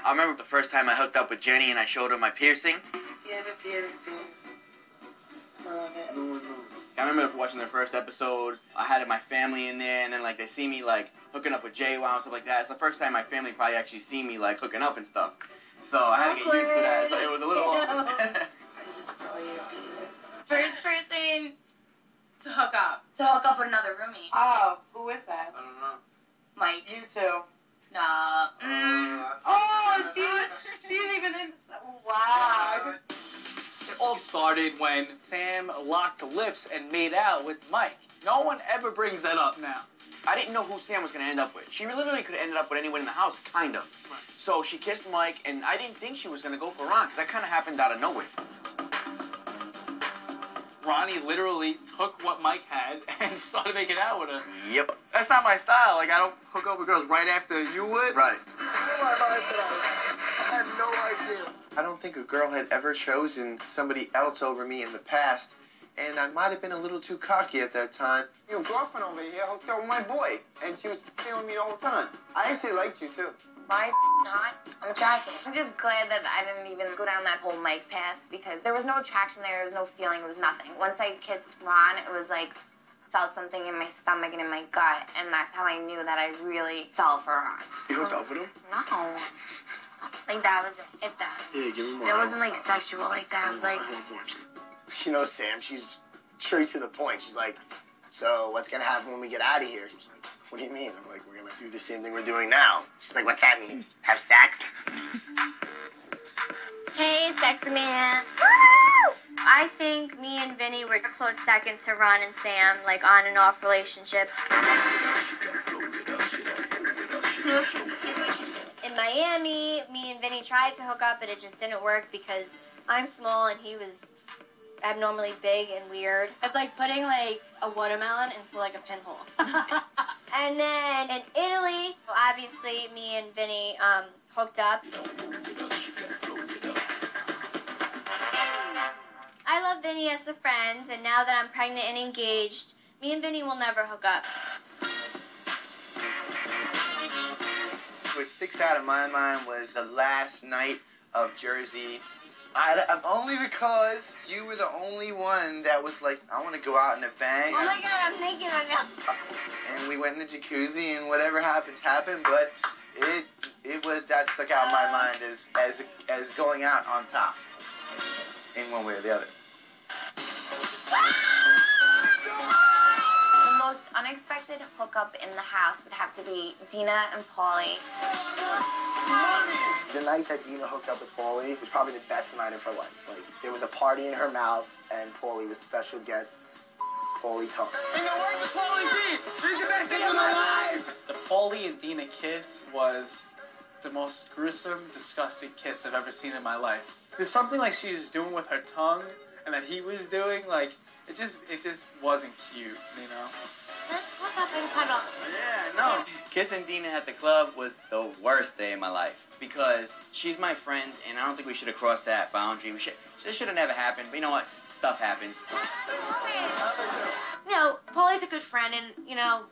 I remember the first time I hooked up with Jenny and I showed her my piercing. You have a piercing. I love it. No. I remember watching their first episode. I had my family in there, and then like they see me like hooking up with Jay Wow and stuff like that. It's the first time my family probably actually see me like hooking up and stuff. So I had to get used to that. So it was a little awkward. I just saw your penis. First person to hook up. To hook up with another roomie. Oh, who is that? I don't know. Mike. You too. Nah. Oh, she's even in. Wow. It all started when Sam locked lips and made out with Mike. No one ever brings that up now. I didn't know who Sam was going to end up with. She literally could have ended up with anyone in the house, kind of. Right. So she kissed Mike, and I didn't think she was going to go for Ron, because that kind of happened out of nowhere. Ronnie literally took what Mike had and started making out with her. Yep. That's not my style. Like, I don't hook up with girls right after you would. Right. I have no idea. I don't think a girl had ever chosen somebody else over me in the past, and I might have been a little too cocky at that time. Your girlfriend over here hooked up with my boy, and she was feeling me the whole time. I actually liked you, too. Why is not? I'm attracted. I'm just glad that I didn't even go down that whole Mike path because there was no attraction there. There was no feeling. It was nothing. Once I kissed Ron, it was like felt something in my stomach and in my gut, and that's how I knew that I really fell for Ron. You hooked up with him? No. Like that was if that. Yeah, give me more. It wasn't like sexual like that. It was like. You know, Sam, she's straight to the point. She's like, so what's going to happen when we get out of here? She's like, what do you mean? I'm like, we're going to do the same thing we're doing now. She's like, what's that mean? Have sex? Hey, sexy man. Woo! I think me and Vinny were a close second to Ron and Sam, like on and off relationship. In Miami, me and Vinny tried to hook up, but it just didn't work because I'm small and he was abnormally big and weird. It's like putting like a watermelon into like a pinhole. And then in Italy, obviously me and Vinny hooked up. I love Vinny as a friend, and now that I'm pregnant and engaged, me and Vinny will never hook up. What sticks out in my mind was the last night of Jersey. Only because you were the only one that was like, I want to go out in a bang. Oh my god, I'm naked right now. And we went in the jacuzzi, and whatever happens, happened. But it was that stuck out in my mind as going out on top, in one way or the other. The most unexpected hookup in the house would have to be Dina and Paulie. The night that Dina hooked up with Paulie was probably the best night of her life. Like, there was a party in her mouth, and Paulie was special guest, Paulie Tongue. In the words of Paulie D, this is the best thing of my life! The Paulie and Dina kiss was the most gruesome, disgusting kiss I've ever seen in my life. There's something like she was doing with her tongue, and that he was doing, like, it just wasn't cute, you know? Let's hook up and cuddle. Yeah, no. Kissing Dina at the club was the worst day of my life because she's my friend, and I don't think we should have crossed that boundary. This should have never happened, but you know what? Stuff happens. You know, Paulie's a good friend, and, you know,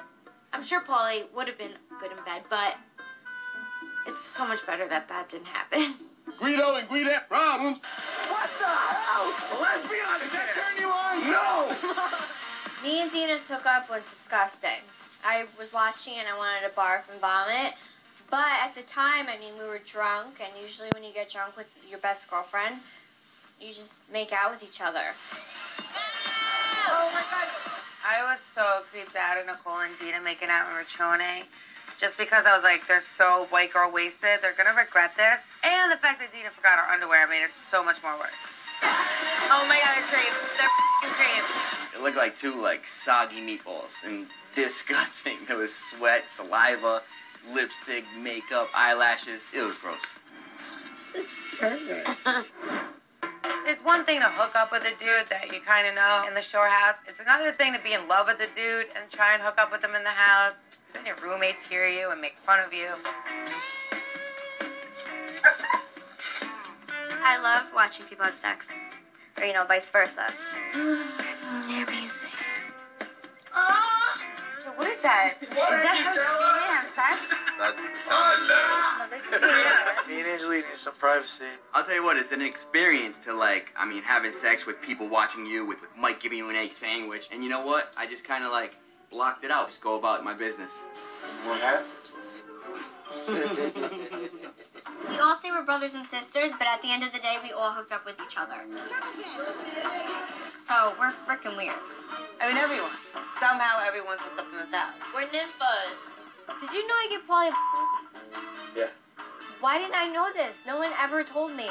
I'm sure Paulie would have been good in bed, but it's so much better that that didn't happen. Guido and Guidette problems. What the hell? Let's be honest, that turn you on? No! Me and Dina's hookup was disgusting. I was watching and I wanted to barf and vomit. But at the time, I mean, we were drunk, and usually when you get drunk with your best girlfriend, you just make out with each other. Oh my god. I was so creeped out of Nicole and Dina making out in Rachone. Just because I was like, they're so white girl wasted, they're gonna regret this. And the fact that Dina forgot her underwear made it so much more worse. Oh my god, it's dreams. They're dreams. It looked like two, like, soggy meatballs and disgusting. There was sweat, saliva, lipstick, makeup, eyelashes. It was gross. Such pervert. It's one thing to hook up with a dude that you kind of know in the shore house. It's another thing to be in love with a dude and try and hook up with him in the house. Because then your roommates hear you and make fun of you. I love watching people have sex. Or, you know, vice versa. They're amazing. So what is that? Is that how she have sex? That's the sound of love. Me and Angela need some privacy. I'll tell you what, it's an experience to like, I mean, having sex with people watching you, with Mike giving you an egg sandwich, and you know what? I just kind of like blocked it out. Just go about my business. What happened? We all say we're brothers and sisters, but at the end of the day, we all hooked up with each other. So we're freaking weird. I mean, everyone. Somehow everyone's hooked up in this house. We're nymphos. Did you know I get Polly? Yeah. Why didn't I know this? No one ever told me.